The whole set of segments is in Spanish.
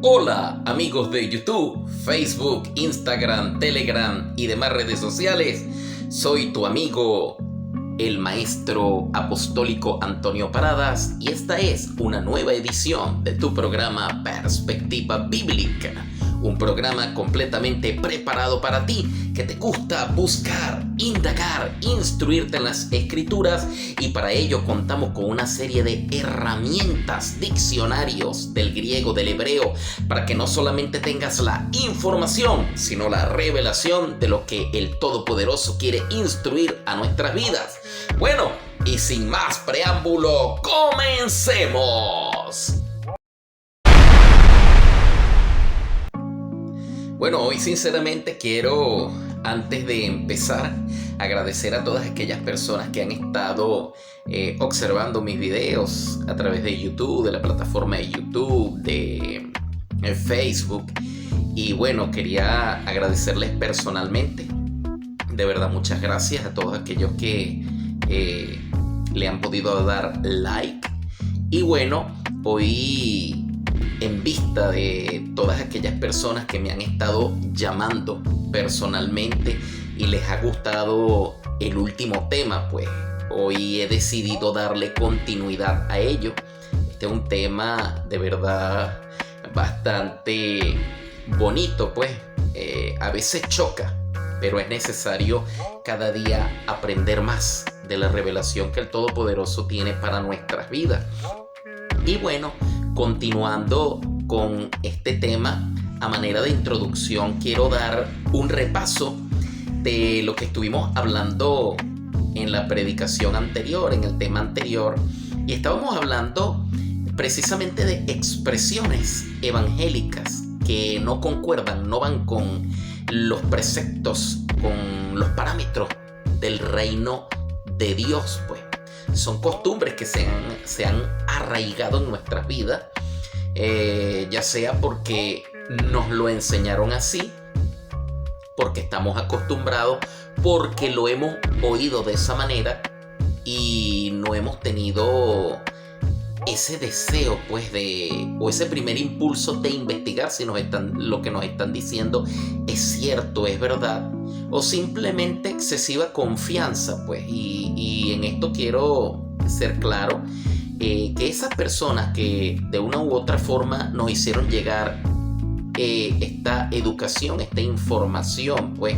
Hola amigos de YouTube, Facebook, Instagram, Telegram y demás redes sociales. Soy tu amigo, el maestro apostólico Antonio Paradas, y esta es una nueva edición de tu programa Perspectiva Bíblica. Un programa completamente preparado para ti, que te gusta buscar, indagar, instruirte en las escrituras, y para ello contamos con una serie de herramientas, diccionarios del griego, del hebreo, para que no solamente tengas la información, sino la revelación de lo que el Todopoderoso quiere instruir a nuestras vidas. Bueno, y sin más preámbulo, ¡comencemos! Bueno, hoy sinceramente quiero, antes de empezar, agradecer a todas aquellas personas que han estado observando mis videos a través de YouTube, de la plataforma de YouTube, de Facebook. Y bueno, quería agradecerles personalmente. De verdad, muchas gracias a todos aquellos que le han podido dar like. Y bueno, hoy, en vista de todas aquellas personas que me han estado llamando personalmente y les ha gustado el último tema, pues hoy he decidido darle continuidad a ello. Este es un tema de verdad bastante bonito, pues a veces choca, pero es necesario cada día aprender más de la revelación que el Todopoderoso tiene para nuestras vidas. Y bueno, continuando con este tema, a manera de introducción, quiero dar un repaso de lo que estuvimos hablando en la predicación anterior, en el tema anterior. Y estábamos hablando precisamente de expresiones evangélicas que no concuerdan, no van con los preceptos, con los parámetros del reino de Dios, pues. Son costumbres que se han arraigado en nuestras vidas, ya sea porque nos lo enseñaron así, porque estamos acostumbrados, porque lo hemos oído de esa manera y no hemos tenido ese deseo, pues, o ese primer impulso de investigar si lo que nos están diciendo es cierto, es verdad, o simplemente excesiva confianza, pues. Y en esto quiero ser claro, que esas personas que de una u otra forma nos hicieron llegar esta educación, esta información, pues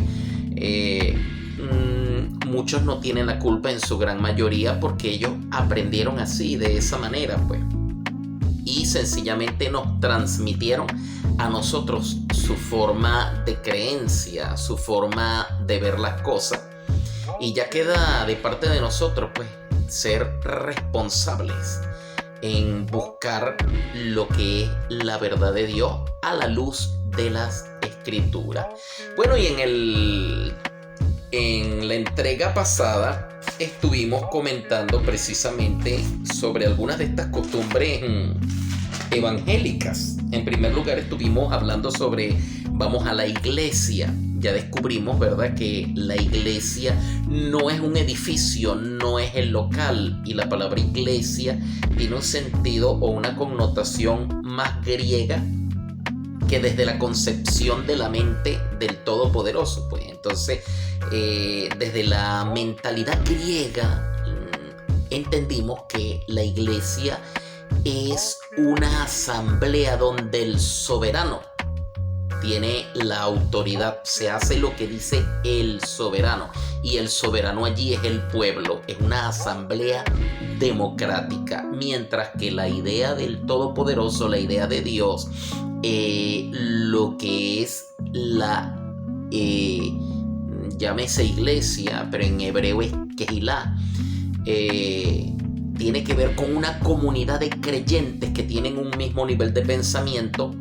muchos no tienen la culpa en su gran mayoría, porque ellos aprendieron así, de esa manera, pues, y sencillamente nos transmitieron a nosotros su forma de creencia, su forma de ver las cosas, y ya queda de parte de nosotros, pues, ser responsables en buscar lo que es la verdad de Dios a la luz de las escrituras. Bueno, y en la entrega pasada estuvimos comentando precisamente sobre algunas de estas costumbres evangélicas. En primer lugar, estuvimos hablando sobre vamos a la iglesia. Ya descubrimos, ¿verdad?, que la iglesia no es un edificio, no es el local, y la palabra iglesia tiene un sentido o una connotación más griega que desde la concepción de la mente del Todopoderoso, pues. Entonces, desde la mentalidad griega, entendimos que la iglesia es una asamblea donde el soberano tiene la autoridad, se hace lo que dice el soberano, y el soberano allí es el pueblo, es una asamblea democrática, mientras que la idea del Todopoderoso, la idea de Dios, lo que es la llámese iglesia, pero en hebreo es kehilá, tiene que ver con una comunidad de creyentes que tienen un mismo nivel de pensamiento,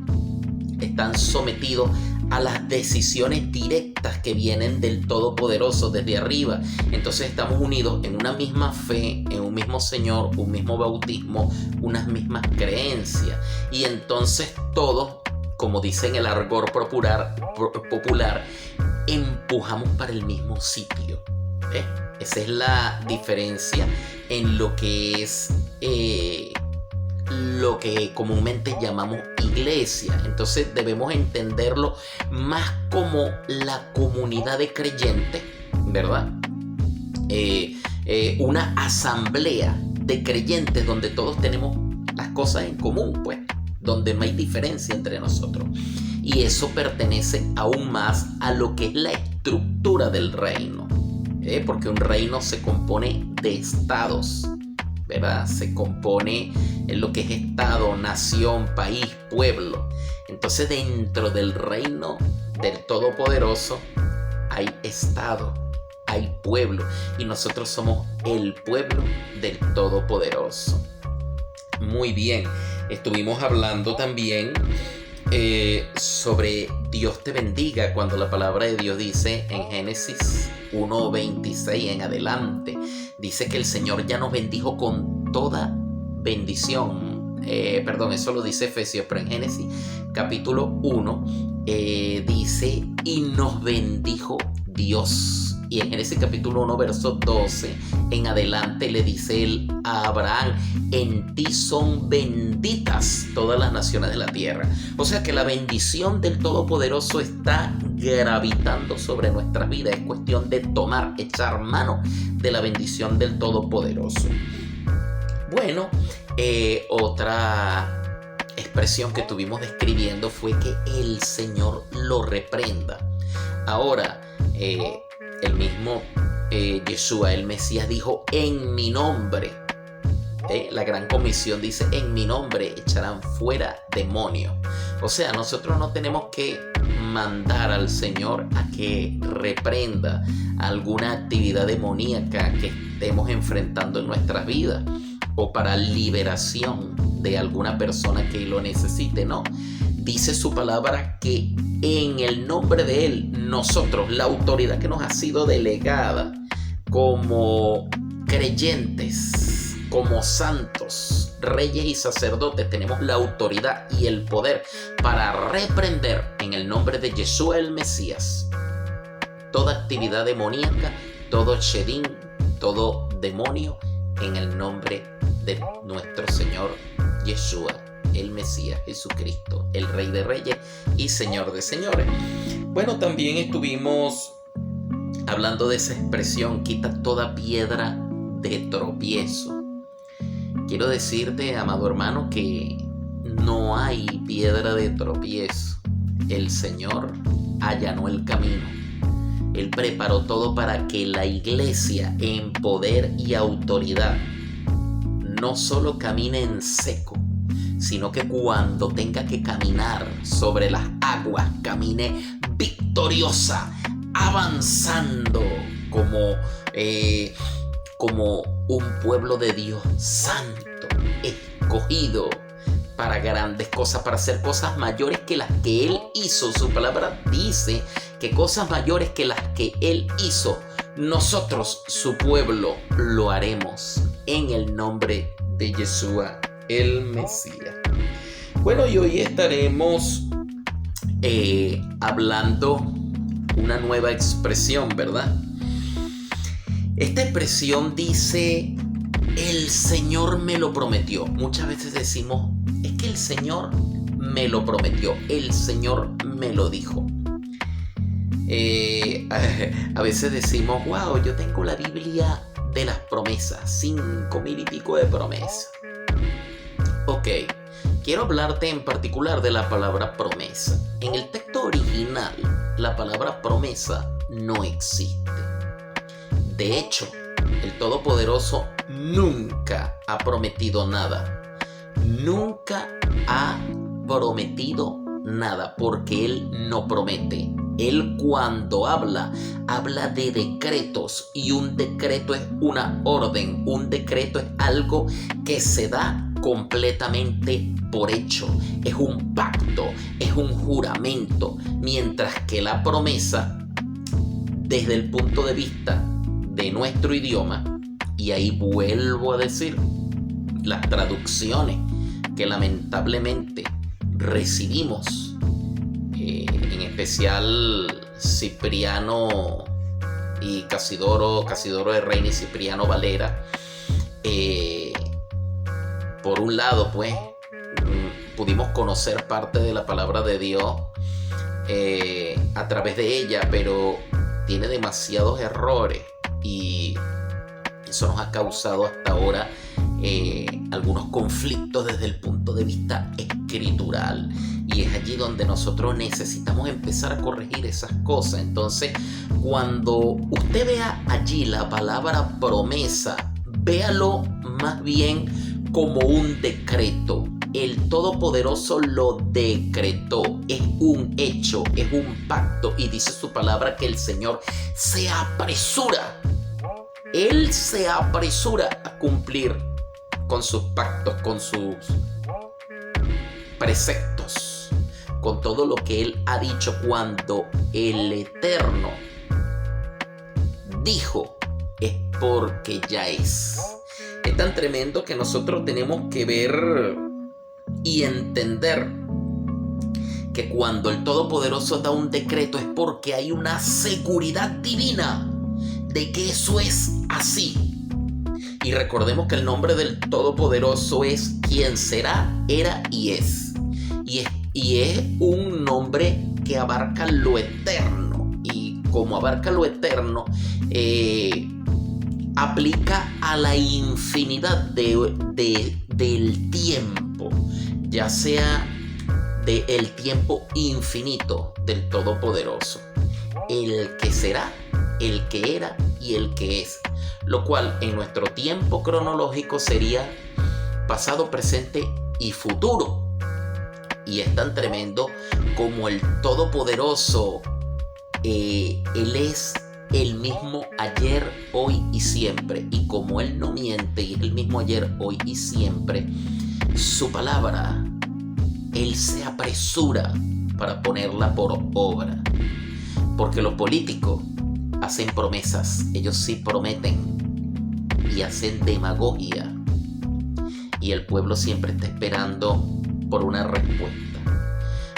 están sometidos a las decisiones directas que vienen del Todopoderoso desde arriba. Entonces estamos unidos en una misma fe, en un mismo Señor, un mismo bautismo, unas mismas creencias. Y entonces todos, como dicen el argot popular, empujamos para el mismo sitio. Esa es la diferencia en lo que es lo que comúnmente llamamos iglesia. Entonces debemos entenderlo más como la comunidad de creyentes, ¿verdad? Una asamblea de creyentes donde todos tenemos las cosas en común, pues, donde no hay diferencia entre nosotros. Y eso pertenece aún más a lo que es la estructura del reino, porque un reino se compone de estados, ¿verdad? Se compone en lo que es estado, nación, país, pueblo. Entonces, dentro del reino del Todopoderoso hay estado, hay pueblo, y nosotros somos el pueblo del Todopoderoso. Muy bien, estuvimos hablando también sobre Dios te bendiga, cuando la palabra de Dios dice en Génesis 1:26 en adelante, dice que el Señor ya nos bendijo con toda bendición. Eso lo dice Efesios, pero en Génesis capítulo 1 dice, y nos bendijo Dios. Y en Génesis capítulo 1, verso 12 en adelante le dice él a Abraham, en ti son benditas todas las naciones de la tierra. O sea que la bendición del Todopoderoso está gravitando sobre nuestras vidas. Es cuestión de echar mano de la bendición del Todopoderoso. Bueno, otra expresión que estuvimos describiendo fue que el Señor lo reprenda. Ahora, el mismo Yeshua, el Mesías, dijo, en mi nombre. La gran comisión dice, en mi nombre echarán fuera demonios. O sea, nosotros no tenemos que mandar al Señor a que reprenda alguna actividad demoníaca que estemos enfrentando en nuestras vidas, o para liberación de alguna persona que lo necesite, no. Dice su palabra que en el nombre de Él, nosotros, la autoridad que nos ha sido delegada como creyentes, como santos, reyes y sacerdotes, tenemos la autoridad y el poder para reprender en el nombre de Yeshua el Mesías toda actividad demoníaca, todo shedim, todo demonio, en el nombre de nuestro Señor Yeshua el Mesías, Jesucristo, el Rey de Reyes y Señor de Señores. Bueno, también estuvimos hablando de esa expresión, quita toda piedra de tropiezo. Quiero decirte, amado hermano, que no hay piedra de tropiezo. El Señor allanó el camino. Él preparó todo para que la iglesia, en poder y autoridad, no solo camine en seco, sino que cuando tenga que caminar sobre las aguas, camine victoriosa, avanzando como un pueblo de Dios santo, escogido para grandes cosas, para hacer cosas mayores que las que Él hizo. Su palabra dice que cosas mayores que las que Él hizo, nosotros, su pueblo, lo haremos en el nombre de Yeshua el Mesías. Bueno, y hoy estaremos hablando una nueva expresión, ¿verdad? Esta expresión dice, el Señor me lo prometió. Muchas veces decimos, es que el Señor me lo prometió, el Señor me lo dijo. A veces decimos, wow, yo tengo la Biblia de las promesas, 5,000 y pico de promesas. Ok, quiero hablarte en particular de la palabra promesa. En el texto original, la palabra promesa no existe. De hecho, el Todopoderoso nunca ha prometido nada. Nunca ha prometido nada, porque Él no promete. Él cuando habla de decretos, y un decreto es una orden, un decreto es algo que se da completamente por hecho, es un pacto, es un juramento, mientras que la promesa, desde el punto de vista de nuestro idioma, y ahí vuelvo a decir, las traducciones que lamentablemente recibimos, en especial Cipriano y Casidoro de Reina y Cipriano Valera, por un lado, pues, pudimos conocer parte de la palabra de Dios a través de ella, pero tiene demasiados errores y eso nos ha causado hasta ahora algunos conflictos desde el punto de vista escritural, y es allí donde nosotros necesitamos empezar a corregir esas cosas. Entonces, cuando usted vea allí la palabra promesa, véalo más bien como un decreto. El Todopoderoso lo decretó, es un hecho, es un pacto, y dice su palabra que el Señor se apresura. Él se apresura a cumplir con sus pactos, con sus preceptos, con todo lo que Él ha dicho. Cuando el Eterno dijo, es porque ya es. Es tan tremendo que nosotros tenemos que ver y entender que cuando el Todopoderoso da un decreto es porque hay una seguridad divina de que eso es así. Y recordemos que el nombre del Todopoderoso es quien será, era y es. Y es un nombre que abarca lo eterno. Y como abarca lo eterno, aplica a la infinidad del tiempo, ya sea del tiempo infinito del Todopoderoso, el que será, el que era y el que es, lo cual en nuestro tiempo cronológico sería pasado, presente y futuro. Y es tan tremendo como el Todopoderoso, Él es el mismo ayer, hoy y siempre, y como Él no miente y es el mismo ayer, hoy y siempre, su palabra Él se apresura para ponerla por obra. Porque los políticos hacen promesas, ellos sí prometen y hacen demagogia, y el pueblo siempre está esperando por una respuesta.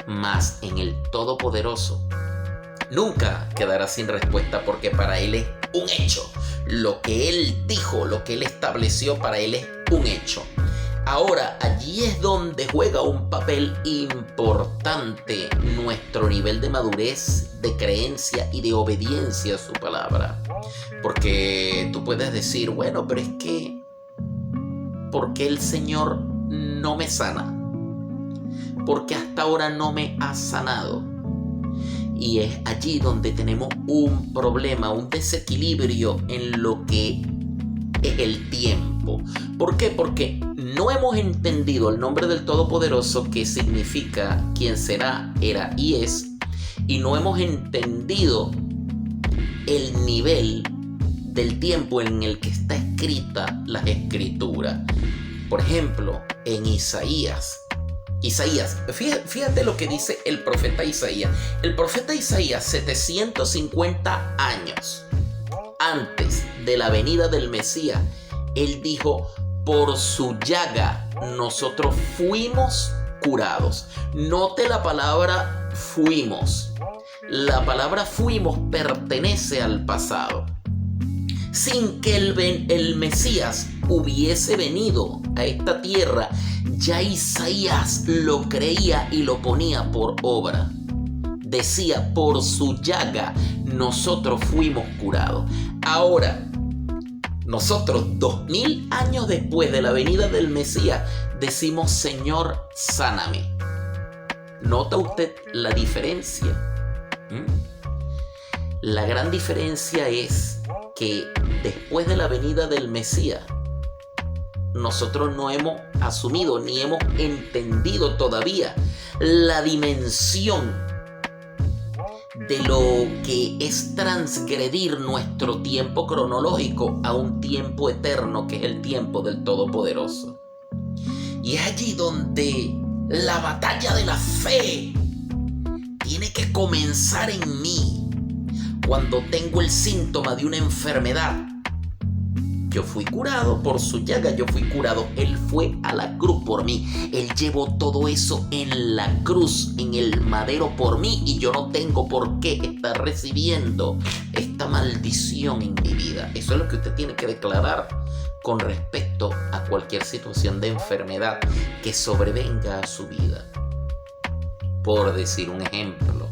Mas en el Todopoderoso nunca quedará sin respuesta, porque para Él es un hecho. Lo que Él dijo, lo que Él estableció, para Él es un hecho. Ahora, allí es donde juega un papel importante nuestro nivel de madurez, de creencia y de obediencia a su palabra. Porque tú puedes decir, bueno, pero es que, ¿por qué el Señor no me sana? Porque hasta ahora no me ha sanado. Y es allí donde tenemos un problema, un desequilibrio en lo que es el tiempo. ¿Por qué? Porque no hemos entendido el nombre del Todopoderoso, que significa quien será, era y es, y no hemos entendido el nivel del tiempo en el que está escrita las escrituras. Por ejemplo, en Isaías, fíjate lo que dice el profeta Isaías. El profeta Isaías, 750 años antes de la venida del Mesías, él dijo, por su llaga nosotros fuimos curados. Note la palabra fuimos. La palabra fuimos pertenece al pasado. Sin que el Mesías hubiese venido a esta tierra, ya Isaías lo creía y lo ponía por obra. Decía, por su llaga nosotros fuimos curados. Ahora, nosotros 2000 años después de la venida del Mesías, decimos, Señor, sáname. ¿Nota usted la diferencia? La gran diferencia es que después de la venida del Mesías, nosotros no hemos asumido ni hemos entendido todavía la dimensión de lo que es transgredir nuestro tiempo cronológico a un tiempo eterno, que es el tiempo del Todopoderoso. Y es allí donde la batalla de la fe tiene que comenzar en mí. Cuando tengo el síntoma de una enfermedad, yo fui curado por su llaga, yo fui curado. Él fue a la cruz por mí. Él llevó todo eso en la cruz, en el madero por mí, y yo no tengo por qué estar recibiendo esta maldición en mi vida. Eso es lo que usted tiene que declarar con respecto a cualquier situación de enfermedad que sobrevenga a su vida. Por decir un ejemplo.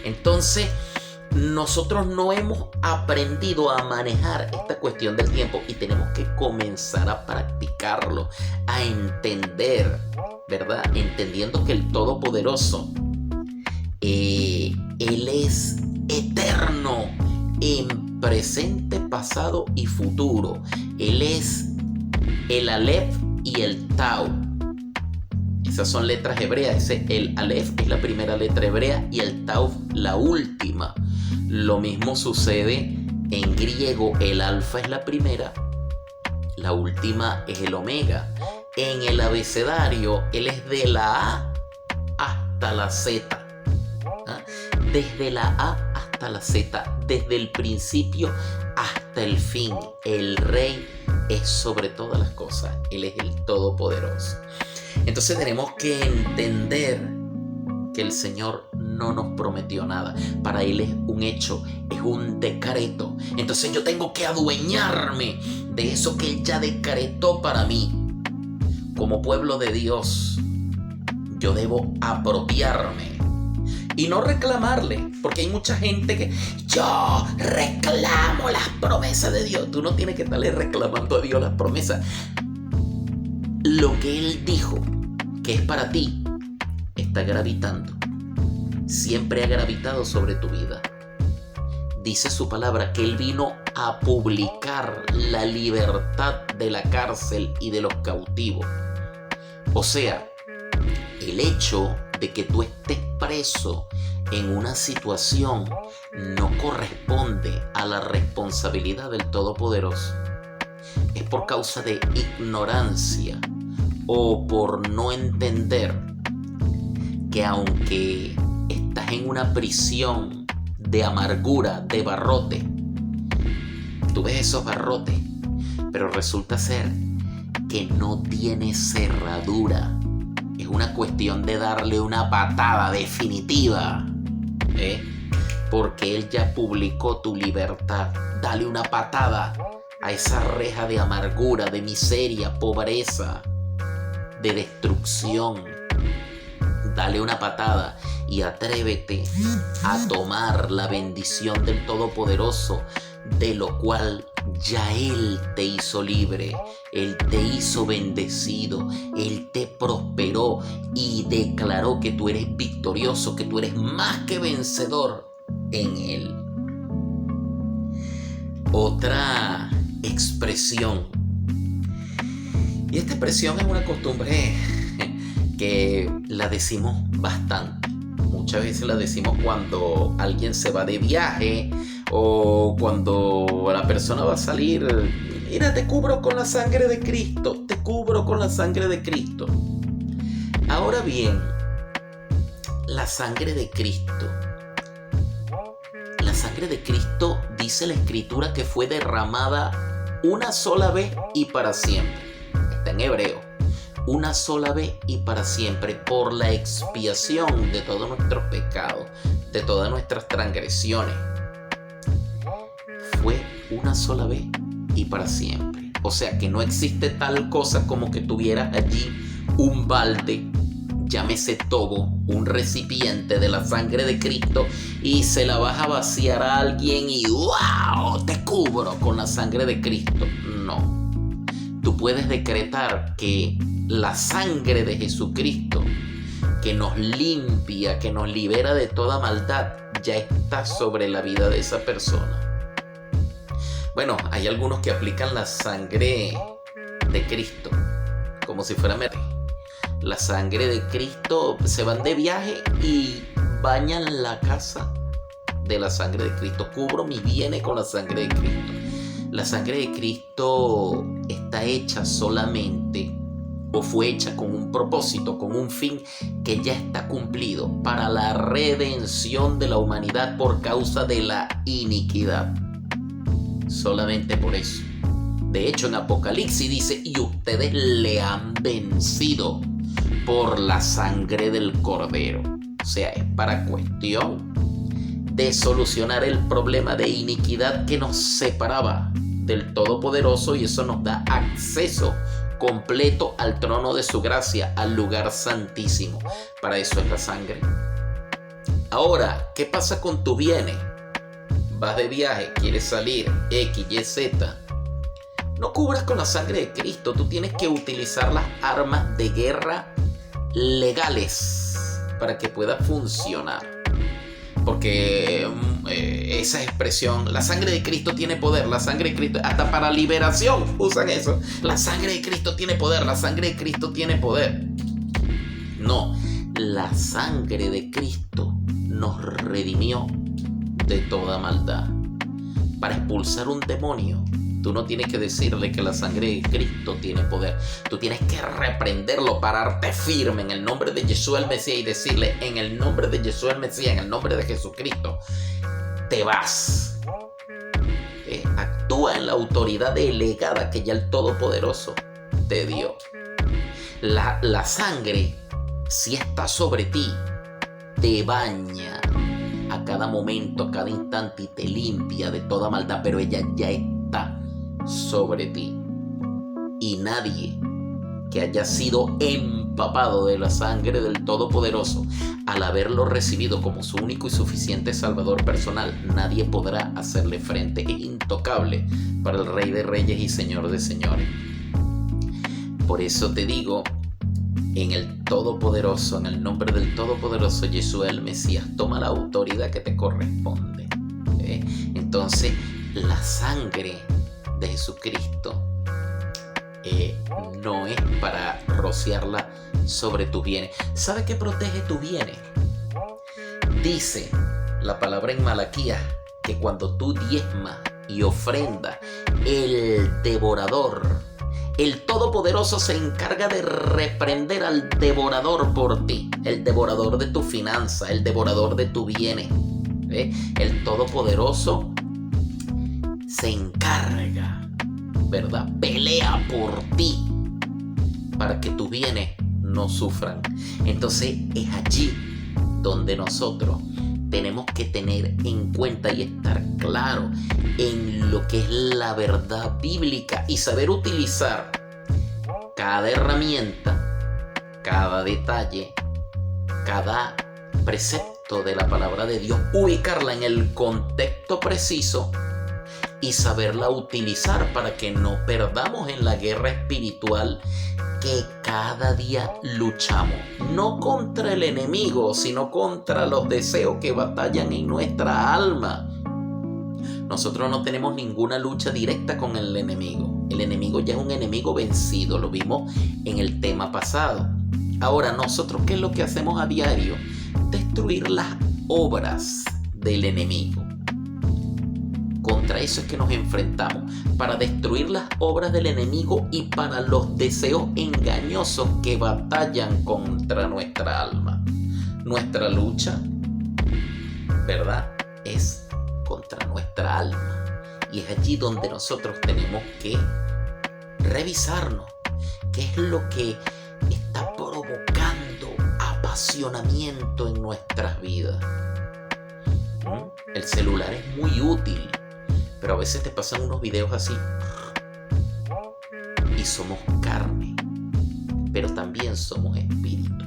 Entonces, nosotros no hemos aprendido a manejar esta cuestión del tiempo y tenemos que comenzar a practicarlo, a entender, ¿verdad? Entendiendo que el Todopoderoso, Él es eterno en presente, pasado y futuro. Él es el Aleph y el Tau. Esas son letras hebreas. El Aleph es la primera letra hebrea y el Tau la última. Lo mismo sucede en griego. El alfa es la primera, la última es el omega. En el abecedario, él es de la A hasta la Z. Desde la A hasta la Z, desde el principio hasta el fin. El Rey es sobre todas las cosas. Él es el Todopoderoso. Entonces tenemos que entender que el Señor no nos prometió nada. Para Él es un hecho, es un decreto. Entonces yo tengo que adueñarme de eso que Él ya decretó para mí. Como pueblo de Dios, yo debo apropiarme y no reclamarle, porque hay mucha gente que yo reclamo las promesas de Dios. Tú no tienes que estarle reclamando a Dios las promesas. Lo que Él dijo que es para ti está gravitando. Siempre ha gravitado sobre tu vida. Dice su palabra que Él vino a publicar la libertad de la cárcel y de los cautivos. O sea, el hecho de que tú estés preso en una situación no corresponde a la responsabilidad del Todopoderoso. Es por causa de ignorancia o por no entender que aunque estás en una prisión de amargura, de barrote, tú ves esos barrotes, pero resulta ser que no tiene cerradura. Es una cuestión de darle una patada definitiva, porque Él ya publicó tu libertad. Dale una patada a esa reja de amargura, de miseria, pobreza, de destrucción. Dale una patada y atrévete a tomar la bendición del Todopoderoso, de lo cual ya Él te hizo libre, Él te hizo bendecido, Él te prosperó y declaró que tú eres victorioso, que tú eres más que vencedor en Él. Otra expresión, y esta expresión es una costumbre que la decimos bastante. Muchas veces la decimos cuando alguien se va de viaje o cuando la persona va a salir. Mira, te cubro con la sangre de Cristo, te cubro con la sangre de Cristo. Ahora bien, la sangre de Cristo. La sangre de Cristo, dice la Escritura, que fue derramada una sola vez y para siempre. Está en hebreo. Una sola vez y para siempre, por la expiación de todos nuestros pecados, de todas nuestras transgresiones. Fue una sola vez y para siempre. O sea que no existe tal cosa como que tuvieras allí un balde, llámese tobo, un recipiente de la sangre de Cristo, y se la vas a vaciar a alguien y ¡wow! Te cubro con la sangre de Cristo. No. Tú puedes decretar que la sangre de Jesucristo, que nos limpia, que nos libera de toda maldad, ya está sobre la vida de esa persona. Bueno, hay algunos que aplican la sangre de Cristo como si fuera la sangre de Cristo. Se van de viaje y bañan la casa de la sangre de Cristo. Cubro mis bienes con la sangre de Cristo. La sangre de Cristo está hecha solamente, o fue hecha con un propósito, con un fin que ya está cumplido, para la redención de la humanidad por causa de la iniquidad. Solamente por eso. De hecho, en Apocalipsis dice: y ustedes le han vencido por la sangre del Cordero. O sea, es para cuestión de solucionar el problema de iniquidad que nos separaba del Todopoderoso y eso nos da acceso completo al trono de su gracia, al lugar santísimo. Para eso es la sangre. Ahora, ¿qué pasa con tus bienes? Vas de viaje, quieres salir, X, Y, Z. No cubras con la sangre de Cristo. Tú tienes que utilizar las armas de guerra legales para que pueda funcionar. Porque esa expresión, la sangre de Cristo tiene poder, la sangre de Cristo, hasta para liberación usan eso. La sangre de Cristo tiene poder, la sangre de Cristo tiene poder. No, la sangre de Cristo nos redimió de toda maldad. Para expulsar un demonio, tú no tienes que decirle que la sangre de Cristo tiene poder. Tú tienes que reprenderlo, pararte firme en el nombre de Yeshua el Mesías y decirle: en el nombre de Yeshua el Mesías, en el nombre de Jesucristo, te vas. Actúa en la autoridad delegada que ya el Todopoderoso te dio. La sangre, si está sobre ti, te baña a cada momento, a cada instante y te limpia de toda maldad, pero ella ya está sobre ti. Y nadie que haya sido empapado de la sangre del Todopoderoso, al haberlo recibido como su único y suficiente Salvador personal, nadie podrá hacerle frente. Es intocable para el Rey de Reyes y Señor de Señores. Por eso te digo, en el Todopoderoso, en el nombre del Todopoderoso Yeshua el Mesías, toma la autoridad que te corresponde. Entonces, la sangre de Jesucristo no es para rociarla sobre tus bienes. ¿Sabe qué protege tus bienes? Dice la palabra en Malaquías que cuando tú diezmas y ofrendas, el devorador, el Todopoderoso, se encarga de reprender al devorador por ti. El devorador de tu finanza, el devorador de tus bienes. El Todopoderoso se encarga, ¿verdad? Pelea por ti para que tus bienes no sufran. Entonces es allí donde nosotros tenemos que tener en cuenta y estar claro en lo que es la verdad bíblica y saber utilizar cada herramienta, cada detalle, cada precepto de la palabra de Dios, ubicarla en el contexto preciso y saberla utilizar para que no perdamos en la guerra espiritual que cada día luchamos, no contra el enemigo, sino contra los deseos que batallan en nuestra alma. Nosotros no tenemos ninguna lucha directa con el enemigo. El enemigo ya es un enemigo vencido, lo vimos en el tema pasado. Ahora, nosotros, ¿qué es lo que hacemos a diario? Destruir las obras del enemigo. Contra eso es que nos enfrentamos, para destruir las obras del enemigo y para los deseos engañosos que batallan contra nuestra alma. Nuestra lucha, ¿verdad?, es contra nuestra alma. Y es allí donde nosotros tenemos que revisarnos qué es lo que está provocando apasionamiento en nuestras vidas. El celular es muy útil, pero a veces te pasan unos videos así y somos carne, pero también somos espíritu.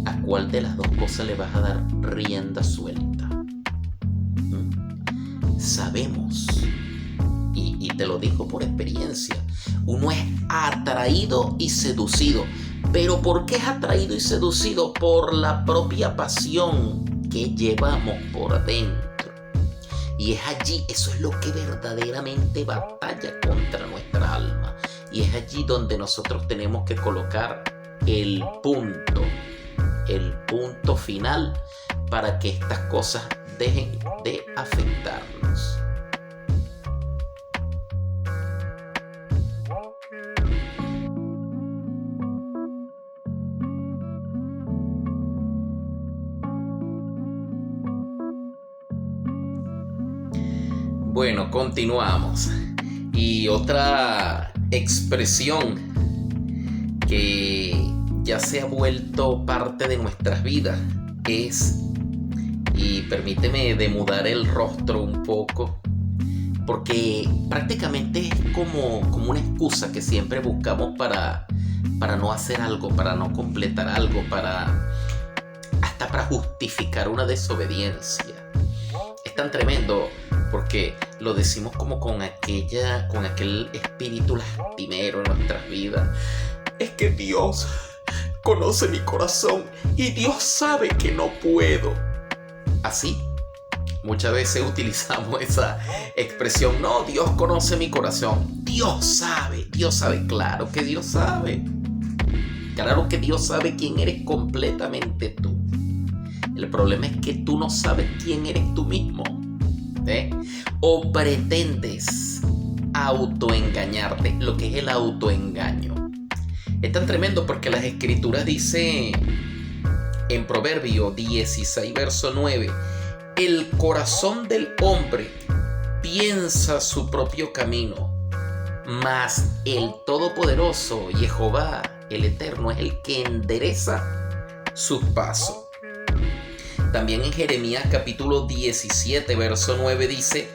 ¿A cuál de las dos cosas le vas a dar rienda suelta? Sabemos, y te lo digo por experiencia, uno es atraído y seducido. ¿Pero por qué es atraído y seducido? Por la propia pasión que llevamos por dentro. Y es allí, eso es lo que verdaderamente batalla contra nuestra alma. Y es allí donde nosotros tenemos que colocar el punto final para que estas cosas dejen de afectarnos. Bueno, continuamos. Y otra expresión que ya se ha vuelto parte de nuestras vidas es, y permíteme demudar el rostro un poco, porque prácticamente es como una excusa que siempre buscamos para no hacer algo, para no completar algo, hasta para justificar una desobediencia. Es tan tremendo porque lo decimos como con aquel espíritu lastimero en nuestras vidas. Es que Dios conoce mi corazón y Dios sabe que no puedo. Así, muchas veces utilizamos esa expresión: no, Dios conoce mi corazón. Dios sabe, claro que Dios sabe. Claro que Dios sabe quién eres completamente tú. El problema es que tú no sabes quién eres tú mismo, o pretendes autoengañarte, lo que es el autoengaño. Es tan tremendo porque las escrituras dicen en Proverbio 16, verso 9: el corazón del hombre piensa su propio camino, mas el Todopoderoso, Jehová, el Eterno, es el que endereza sus pasos. También en Jeremías capítulo 17, verso 9 dice: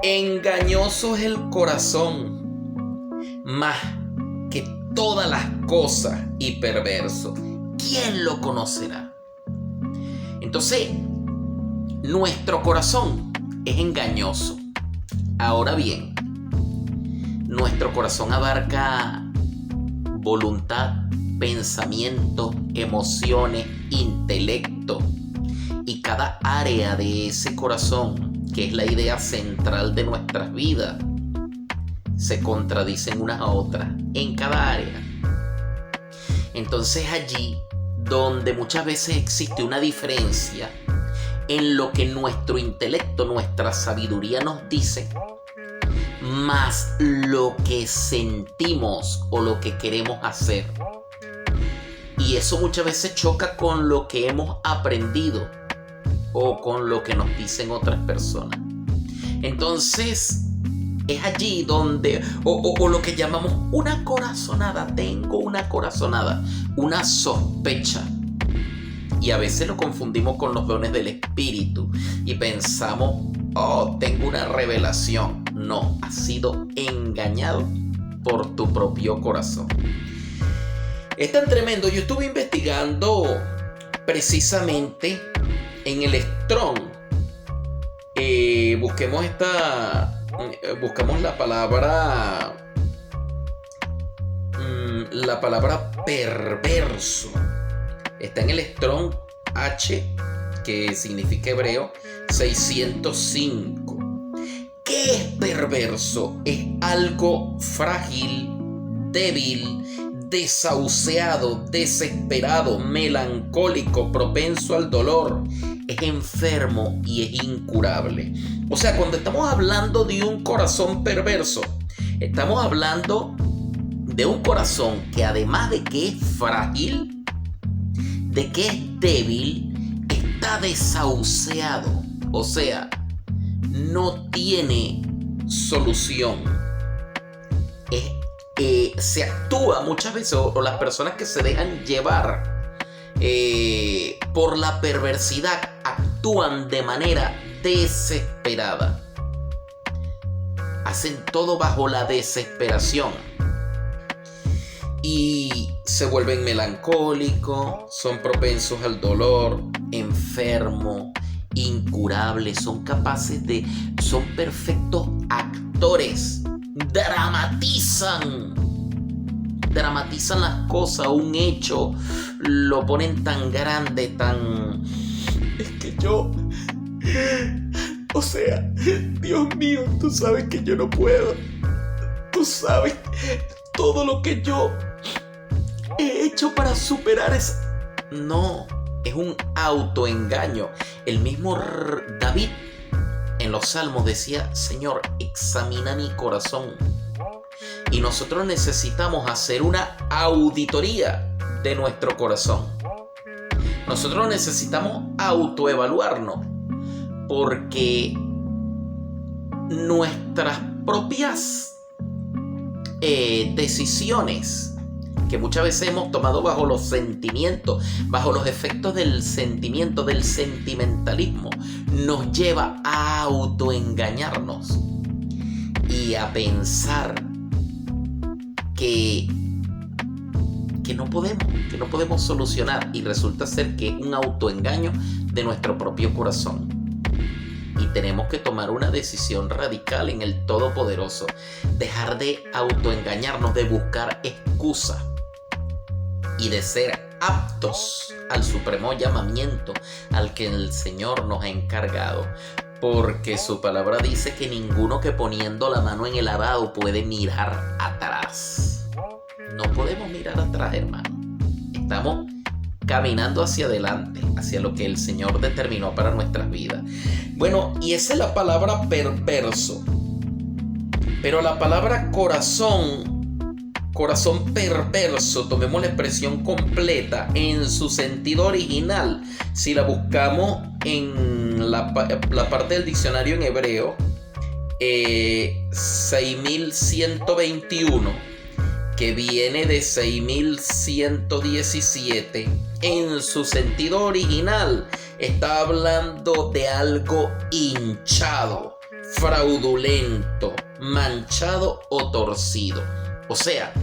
engañoso es el corazón, más que todas las cosas, y perverso. ¿Quién lo conocerá? Entonces, nuestro corazón es engañoso. Ahora bien, nuestro corazón abarca voluntad, pensamiento, emociones, intelecto. Y cada área de ese corazón, que es la idea central de nuestras vidas, se contradicen unas a otras en cada área. Entonces allí donde muchas veces existe una diferencia en lo que nuestro intelecto, nuestra sabiduría nos dice, más lo que sentimos o lo que queremos hacer. Y eso muchas veces choca con lo que hemos aprendido o con lo que nos dicen otras personas. Entonces es allí donde, o lo que llamamos una corazonada. Tengo una corazonada, una sospecha. Y a veces lo confundimos con los dones del Espíritu y pensamos: oh, tengo una revelación. No, has sido engañado por tu propio corazón. Es tan tremendo. Yo estuve investigando precisamente en el Strong. Buscamos la palabra perverso. Está en el Strong H, que significa hebreo, 605. ¿Qué es perverso? Es algo frágil, débil, desahuciado, desesperado, melancólico, propenso al dolor. Es enfermo y es incurable. O sea, cuando estamos hablando de un corazón perverso, estamos hablando de un corazón que, además de que es frágil, de que es débil, está desahuciado. O sea, no tiene solución. Se actúa muchas veces, o las personas que se dejan llevar por la perversidad actúan de manera desesperada. Hacen todo bajo la desesperación. Y se vuelven melancólicos, son propensos al dolor, enfermos, incurables, son perfectos actores, dramatizan las cosas, un hecho, lo ponen tan grande, es que yo, o sea, Dios mío, tú sabes que yo no puedo, tú sabes todo lo que yo he hecho para superar eso. No, es un autoengaño. El mismo David en los Salmos decía: Señor, examina mi corazón. Y nosotros necesitamos hacer una auditoría de nuestro corazón. Nosotros necesitamos autoevaluarnos, porque nuestras propias decisiones que muchas veces hemos tomado bajo los sentimientos, bajo los efectos del sentimiento, del sentimentalismo, nos lleva a autoengañarnos. y a pensar que no podemos solucionar, y resulta ser que es un autoengaño de nuestro propio corazón. Y tenemos que tomar una decisión radical en el Todopoderoso, dejar de autoengañarnos, de buscar excusas y de ser aptos al supremo llamamiento al que el Señor nos ha encargado, porque su palabra dice que ninguno que poniendo la mano en el arado puede mirar atrás. No podemos mirar atrás, hermano. Estamos caminando hacia adelante, hacia lo que el Señor determinó para nuestras vidas. Bueno, y esa es la palabra perverso. Pero la palabra corazón perverso, tomemos la expresión completa en su sentido original. Si la buscamos en la parte del diccionario en hebreo, 6121, que viene de 6117, en su sentido original está hablando de algo hinchado, fraudulento, manchado o torcido. O sea,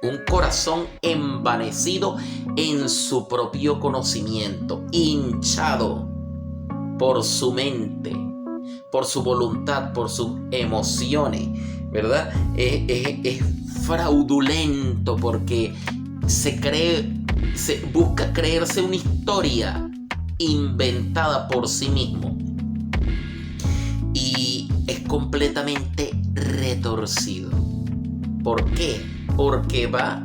un corazón envanecido en su propio conocimiento, hinchado por su mente, por su voluntad, por sus emociones, ¿verdad? Es fraudulento porque se busca creerse una historia inventada por sí mismo y es completamente retorcido. ¿Por qué? Porque va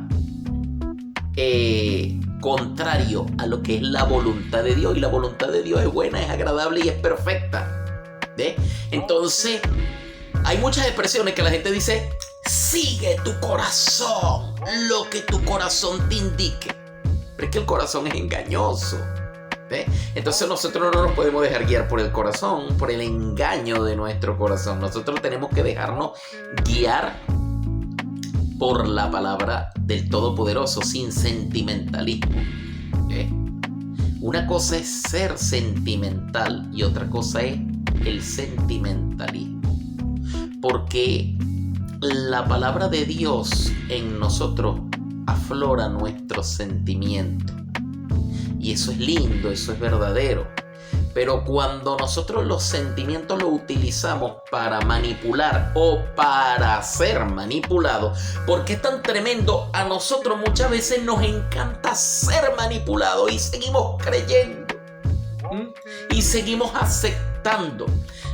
contrario a lo que es la voluntad de Dios, y la voluntad de Dios es buena, es agradable y es perfecta. ¿Ve? Entonces, hay muchas expresiones que la gente dice: sigue tu corazón, lo que tu corazón te indique. Pero es que el corazón es engañoso. ¿Ve? Entonces nosotros no nos podemos dejar guiar por el corazón, por el engaño de nuestro corazón. Nosotros tenemos que dejarnos guiar por la palabra del Todopoderoso, sin sentimentalismo. ¿Okay? Una cosa es ser sentimental y otra cosa es el sentimentalismo. Porque la palabra de Dios en nosotros aflora nuestros sentimientos. Y eso es lindo, eso es verdadero. Pero cuando nosotros los sentimientos los utilizamos para manipular o para ser manipulados, porque es tan tremendo, a nosotros muchas veces nos encanta ser manipulados y seguimos creyendo y seguimos aceptando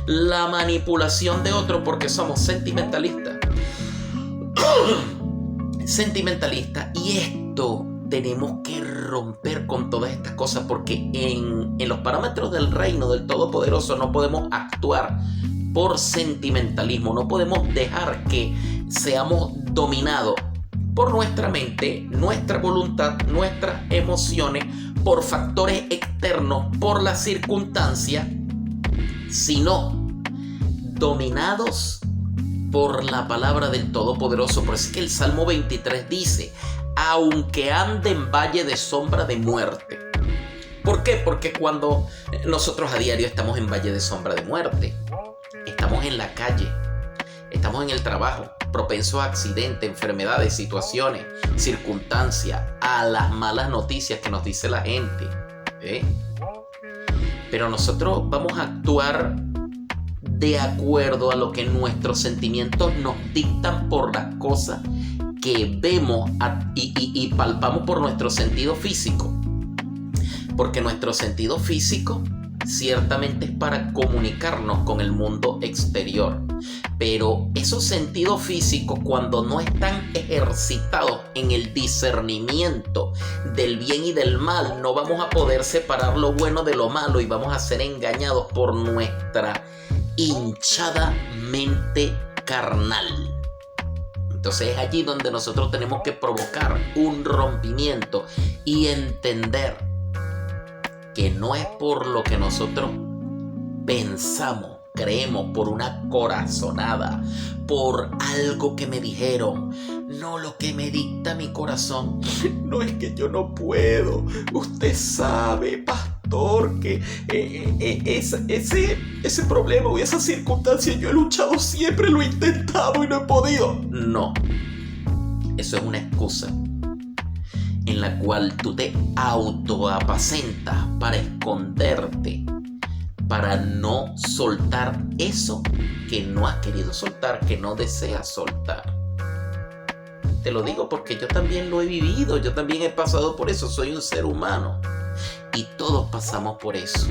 la manipulación de otros porque somos sentimentalistas. Y esto tenemos que romper con todas estas cosas, porque en los parámetros del reino del Todopoderoso no podemos actuar por sentimentalismo, no podemos dejar que seamos dominados por nuestra mente, nuestra voluntad, nuestras emociones, por factores externos, por las circunstancias, sino dominados por la palabra del Todopoderoso. Por eso es que el Salmo 23 dice: aunque ande en valle de sombra de muerte. ¿Por qué? Porque cuando nosotros a diario estamos en valle de sombra de muerte, estamos en la calle, estamos en el trabajo, propensos a accidentes, enfermedades, situaciones, circunstancias, a las malas noticias que nos dice la gente. Pero nosotros vamos a actuar de acuerdo a lo que nuestros sentimientos nos dictan por las cosas que vemos y palpamos por nuestro sentido físico. Porque nuestro sentido físico ciertamente es para comunicarnos con el mundo exterior. Pero esos sentidos físicos, cuando no están ejercitados en el discernimiento del bien y del mal, no vamos a poder separar lo bueno de lo malo y vamos a ser engañados por nuestra hinchada mente carnal. Entonces es allí donde nosotros tenemos que provocar un rompimiento y entender que no es por lo que nosotros pensamos, creemos, por una corazonada, por algo que me dijeron, no lo que me dicta mi corazón. No, es que yo no puedo, usted sabe, pastor, pastor, que ese problema o esa circunstancia yo he luchado siempre, lo he intentado y no he podido. No, eso es una excusa en la cual tú te autoapacentas para esconderte, para no soltar eso que no has querido soltar, que no deseas soltar. Te lo digo porque yo también lo he vivido, yo también he pasado por eso, soy un ser humano y todos pasamos por eso.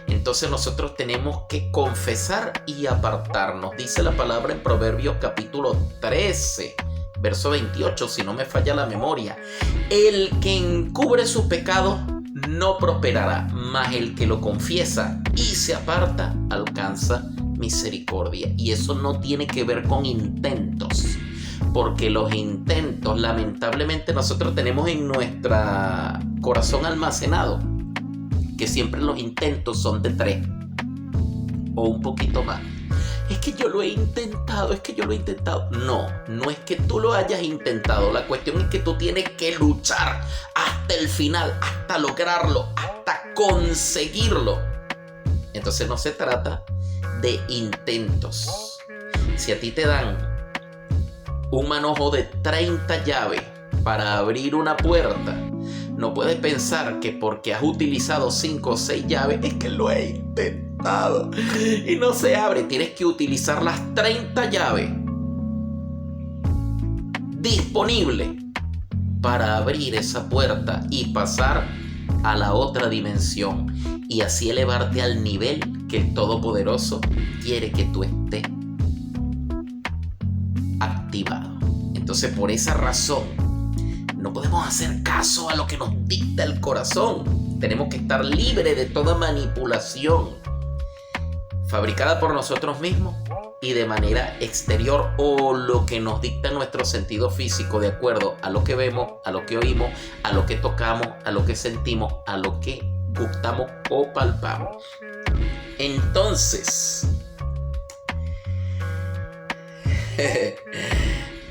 Entonces nosotros tenemos que confesar y apartarnos. Dice la palabra en Proverbios capítulo 13, verso 28, si no me falla la memoria: el que encubre sus pecados no prosperará, mas el que lo confiesa y se aparta alcanza misericordia. Y eso no tiene que ver con intentos, porque los intentos, lamentablemente, nosotros tenemos en nuestro corazón almacenado que siempre los intentos son de 3 o un poquito más. Es que yo lo he intentado, No, no es que tú lo hayas intentado. La cuestión es que tú tienes que luchar hasta el final, hasta lograrlo, hasta conseguirlo. Entonces no se trata de intentos. Si a ti te dan un manojo de 30 llaves para abrir una puerta, no puedes pensar que porque has utilizado 5 o 6 llaves es que lo he intentado y no se abre. Tienes que utilizar las 30 llaves disponibles para abrir esa puerta y pasar a la otra dimensión, y así elevarte al nivel que el Todopoderoso quiere que tú estés activado. Entonces, por esa razón, no podemos hacer caso a lo que nos dicta el corazón. Tenemos que estar libres de toda manipulación fabricada por nosotros mismos y de manera exterior, o lo que nos dicta nuestro sentido físico, de acuerdo a lo que vemos, a lo que oímos, a lo que tocamos, a lo que sentimos, a lo que gustamos o palpamos. Entonces,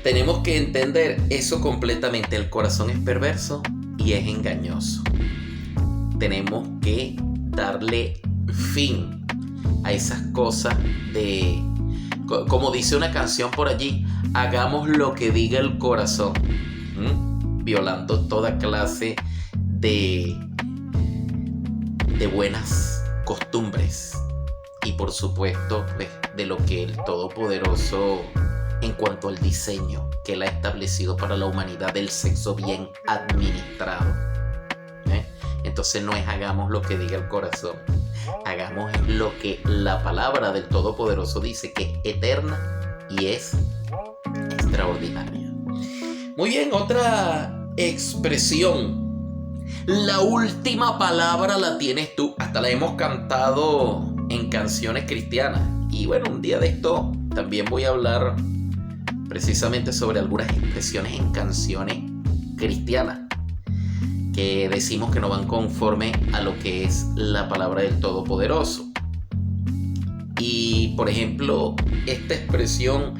tenemos que entender eso completamente. El corazón es perverso y es engañoso. Tenemos que darle fin a esas cosas de, como dice una canción por allí, hagamos lo que diga el corazón, violando toda clase de buenas costumbres y por supuesto de lo que el Todopoderoso, en cuanto al diseño que Él ha establecido para la humanidad, del sexo bien administrado. Entonces no es hagamos lo que diga el corazón, hagamos lo que la palabra del Todopoderoso dice, que es eterna y es extraordinaria. Muy bien, otra expresión: la última palabra la tienes tú. Hasta la hemos cantado en canciones cristianas. Y bueno, un día de esto también voy a hablar precisamente sobre algunas expresiones en canciones cristianas que decimos que no van conforme a lo que es la palabra del Todopoderoso. Y por ejemplo, esta expresión,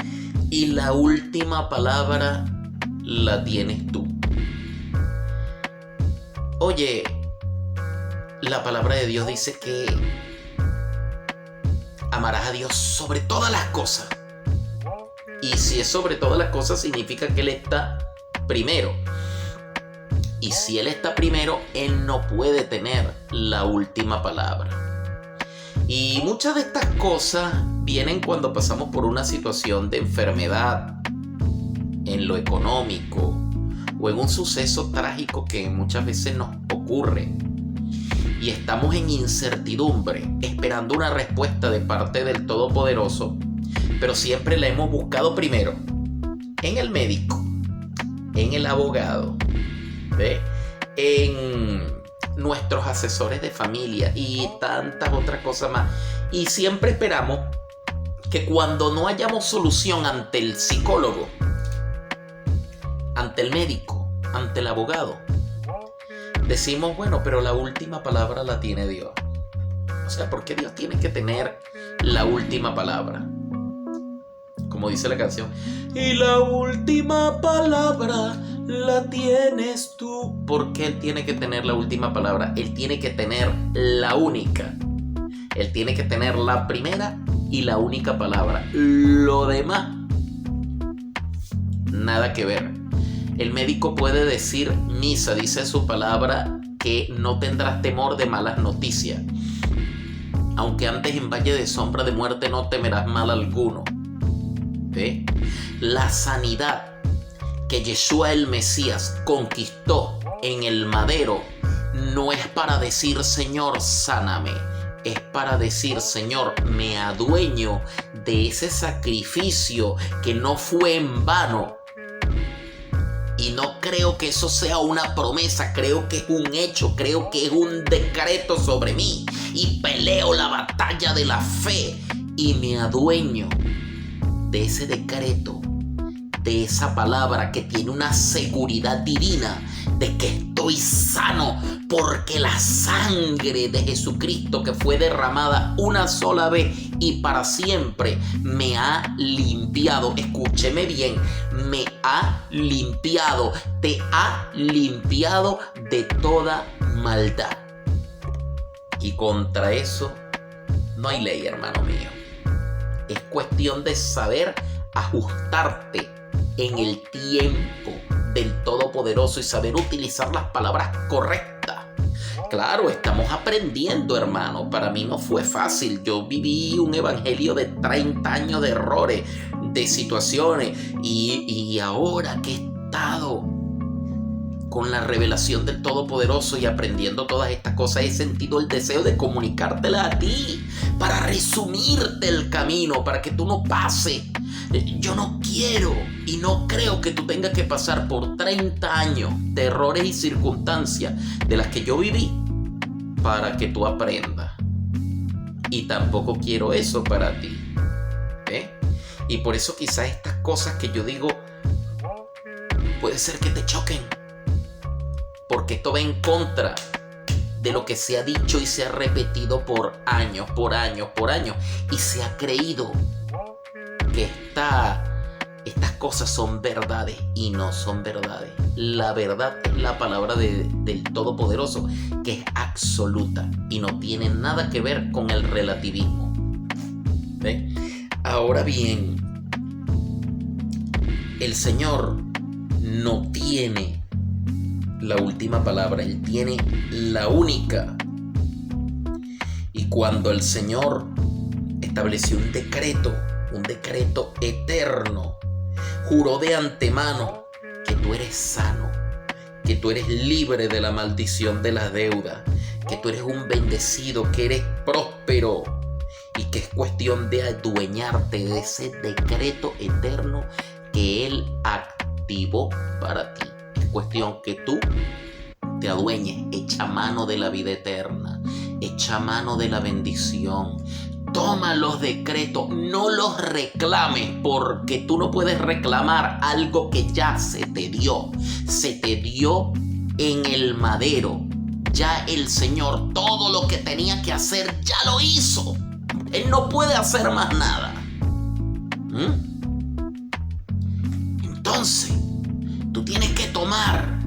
y la última palabra la tienes tú. Oye, la palabra de Dios dice que amarás a Dios sobre todas las cosas. Y si es sobre todas las cosas, significa que Él está primero. Y si Él está primero, Él no puede tener la última palabra. Y muchas de estas cosas vienen cuando pasamos por una situación de enfermedad, en lo económico, o en un suceso trágico que muchas veces nos ocurre. Y estamos en incertidumbre, esperando una respuesta de parte del Todopoderoso, pero siempre la hemos buscado primero en el médico, en el abogado, en nuestros asesores de familia y tantas otras cosas más. Y siempre esperamos que cuando no hayamos solución ante el psicólogo, ante el médico, ante el abogado, decimos, bueno, pero la última palabra la tiene Dios. O sea, ¿por qué Dios tiene que tener la última palabra? Como dice la canción, y la última palabra la tienes tú. ¿Por qué Él tiene que tener la última palabra? Él tiene que tener la única. Él tiene que tener la primera y la única palabra. Lo demás, nada que ver. El médico puede decir misa, dice su palabra, que no tendrás temor de malas noticias. Aunque antes en valle de sombra de muerte no temerás mal alguno. ¿Ve? La sanidad que Yeshua el Mesías conquistó en el madero no es para decir Señor, sáname. Es para decir Señor, me adueño de ese sacrificio que no fue en vano. Y no creo que eso sea una promesa, creo que es un hecho, creo que es un decreto sobre mí. Y peleo la batalla de la fe y me adueño de ese decreto, de esa palabra que tiene una seguridad divina de que estoy sano porque la sangre de Jesucristo que fue derramada una sola vez y para siempre me ha limpiado. Escúcheme bien, me ha limpiado, te ha limpiado de toda maldad. Y contra eso no hay ley, hermano mío. Es cuestión de saber ajustarte en el tiempo del Todopoderoso y saber utilizar las palabras correctas. Claro, estamos aprendiendo, hermano. Para mí no fue fácil. Yo viví un evangelio de 30 años de errores, de situaciones. Y ahora que he estado con la revelación del Todopoderoso y aprendiendo todas estas cosas, he sentido el deseo de comunicártela a ti para resumirte el camino, para que tú no pases. Yo no quiero y no creo que tú tengas que pasar por 30 años de errores y circunstancias de las que yo viví para que tú aprendas. Y tampoco quiero eso para ti. Y por eso quizás estas cosas que yo digo puede ser que te choquen. Porque esto va en contra de lo que se ha dicho y se ha repetido por años. Y se ha creído que estas cosas son verdades y no son verdades. La verdad es la palabra del Todopoderoso, que es absoluta y no tiene nada que ver con el relativismo. ¿Ve? Ahora bien, el Señor no tiene la última palabra, Él tiene la única. Y cuando el Señor estableció un decreto eterno, juró de antemano que tú eres sano, que tú eres libre de la maldición de la deuda, que tú eres un bendecido, que eres próspero y que es cuestión de adueñarte de ese decreto eterno que Él activó para ti. Es cuestión que tú te adueñes, echa mano de la vida eterna, echa mano de la bendición. Toma los decretos, no los reclames, porque tú no puedes reclamar algo que ya se te dio. Se te dio en el madero. Ya el Señor todo lo que tenía que hacer ya lo hizo. Él no puede hacer más nada. Entonces, tú tienes que tomar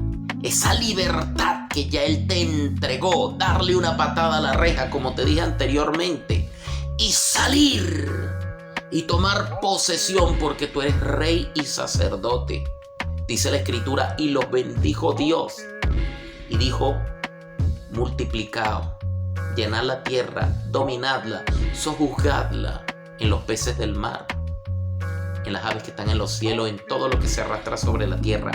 esa libertad que ya Él te entregó, darle una patada a la reja, como te dije anteriormente, y salir y tomar posesión, porque tú eres rey y sacerdote. Dice la Escritura, y los bendijo Dios y dijo, multiplicaos, llenad la tierra, dominadla, sojuzgadla en los peces del mar, en las aves que están en los cielos, en todo lo que se arrastra sobre la tierra.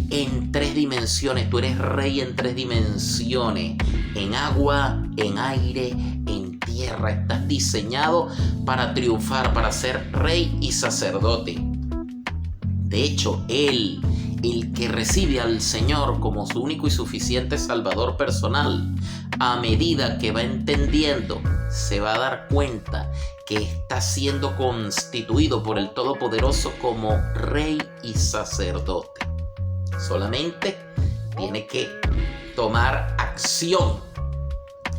En 3 dimensiones, tú eres rey en 3 dimensiones, en agua, en aire, en tierra. Estás diseñado para triunfar, para ser rey y sacerdote. De hecho, el que recibe al Señor como su único y suficiente Salvador personal, a medida que va entendiendo, se va a dar cuenta que está siendo constituido por el Todopoderoso como rey y sacerdote. Solamente tiene que tomar acción,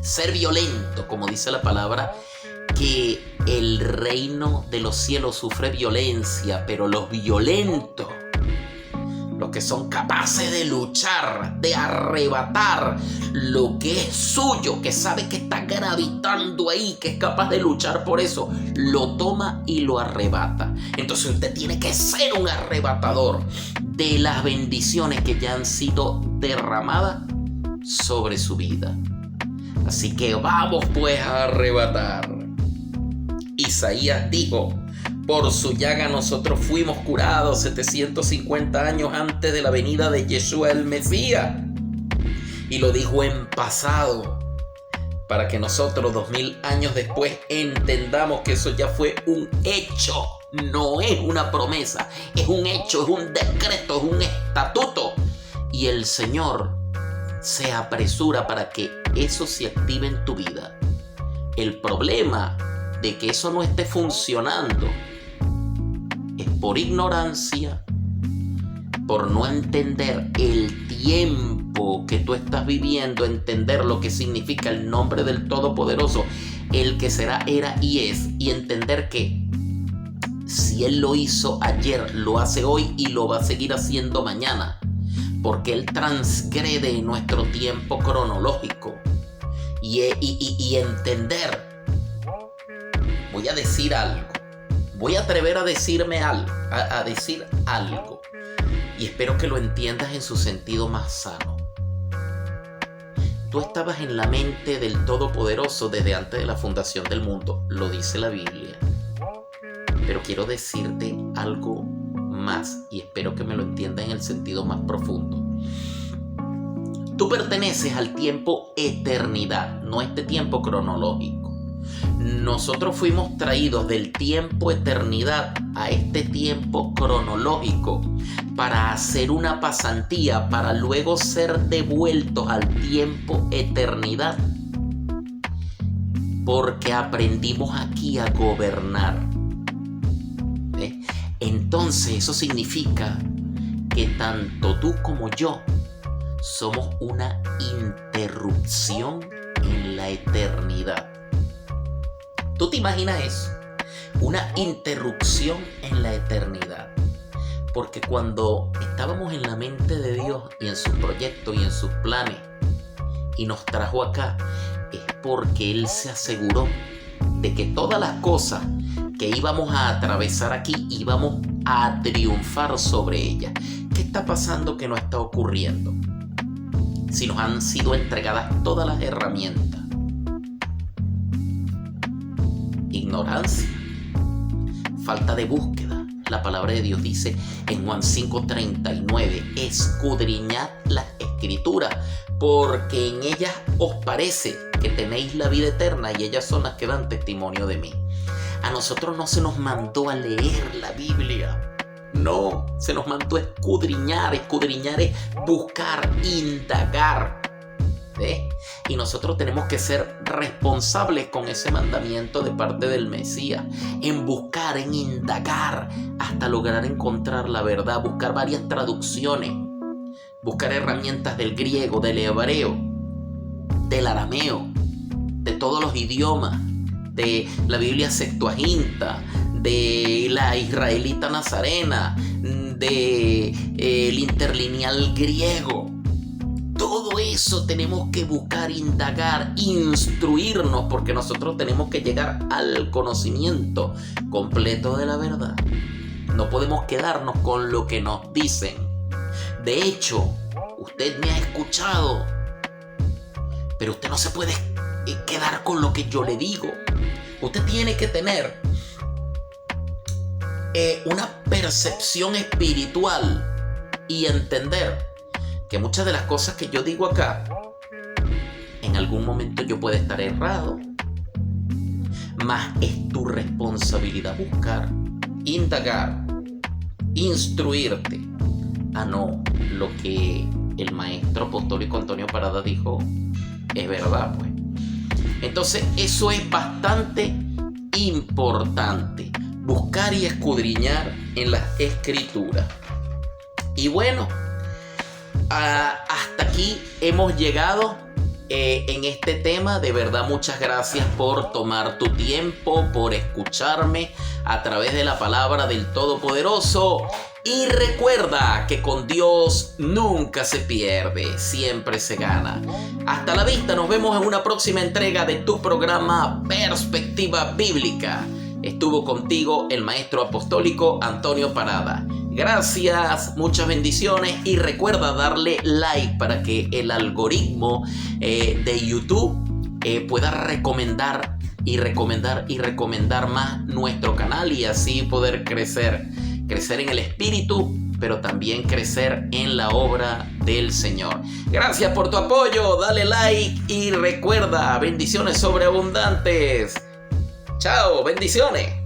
ser violento, como dice la palabra, que el reino de los cielos sufre violencia, pero los violentos, los que son capaces de luchar, de arrebatar lo que es suyo, que sabe que está gravitando ahí, que es capaz de luchar por eso, lo toma y lo arrebata. Entonces usted tiene que ser un arrebatador de las bendiciones que ya han sido derramadas sobre su vida. Así que vamos pues a arrebatar. Isaías dijo: por su llaga nosotros fuimos curados 750 años antes de la venida de Yeshua el Mesías. Y lo dijo en pasado, para que nosotros 2000 años después entendamos que eso ya fue un hecho. No es una promesa, es un hecho, es un decreto, es un estatuto. Y el Señor se apresura para que eso se active en tu vida. El problema de que eso no esté funcionando es por ignorancia, por no entender el tiempo que tú estás viviendo, entender lo que significa el nombre del Todopoderoso, el que será, era y es, y entender que si Él lo hizo ayer, lo hace hoy y lo va a seguir haciendo mañana, porque Él transgrede nuestro tiempo cronológico. Y entender, voy a decir algo, voy a atrever a decir algo, y espero que lo entiendas en su sentido más sano. Tú estabas en la mente del Todopoderoso desde antes de la fundación del mundo, lo dice la Biblia. Pero quiero decirte algo más, y espero que me lo entiendas en el sentido más profundo. Tú perteneces al tiempo eternidad, no a este tiempo cronológico. Nosotros fuimos traídos del tiempo eternidad a este tiempo cronológico para hacer una pasantía, para luego ser devueltos al tiempo eternidad, porque aprendimos aquí a gobernar. Entonces eso significa que tanto tú como yo somos una interrupción en la eternidad. ¿Tú te imaginas eso? Una interrupción en la eternidad. Porque cuando estábamos en la mente de Dios y en sus proyectos y en sus planes y nos trajo acá, es porque Él se aseguró de que todas las cosas que íbamos a atravesar aquí íbamos a triunfar sobre ellas. ¿Qué está pasando que no está ocurriendo? Si nos han sido entregadas todas las herramientas. Ignorancia, falta de búsqueda. La palabra de Dios dice en Juan 5:39: escudriñad las escrituras, porque en ellas os parece que tenéis la vida eterna, y ellas son las que dan testimonio de mí. A nosotros no se nos mandó a leer la Biblia. No, se nos mandó a escudriñar. Escudriñar es buscar, indagar. Y nosotros tenemos que ser responsables con ese mandamiento de parte del Mesías, en buscar, en indagar, hasta lograr encontrar la verdad, buscar varias traducciones, buscar herramientas del griego, del hebreo, del arameo, de todos los idiomas, de la Biblia Septuaginta, de la israelita nazarena, de el interlineal griego. Todo eso tenemos que buscar, indagar, instruirnos, porque nosotros tenemos que llegar al conocimiento completo de la verdad. No podemos quedarnos con lo que nos dicen. De hecho, usted me ha escuchado, pero usted no se puede quedar con lo que yo le digo. Usted tiene que tener una percepción espiritual y entender que muchas de las cosas que yo digo acá, en algún momento yo puedo estar errado, mas es tu responsabilidad buscar, indagar, instruirte. No, lo que el maestro apostólico Antonio Parada dijo es verdad, pues. Entonces eso es bastante importante, buscar y escudriñar en las escrituras. Y bueno, hasta aquí hemos llegado en este tema. De verdad, muchas gracias por tomar tu tiempo, por escucharme a través de la palabra del Todopoderoso. Y recuerda que con Dios nunca se pierde, siempre se gana. Hasta la vista, nos vemos en una próxima entrega de tu programa Perspectiva Bíblica. Estuvo contigo el maestro apostólico Antonio Parada. Gracias, muchas bendiciones y recuerda darle like para que el algoritmo de YouTube pueda recomendar más nuestro canal y así poder crecer en el espíritu, pero también crecer en la obra del Señor. Gracias por tu apoyo, dale like y recuerda, bendiciones sobreabundantes. Chao, bendiciones.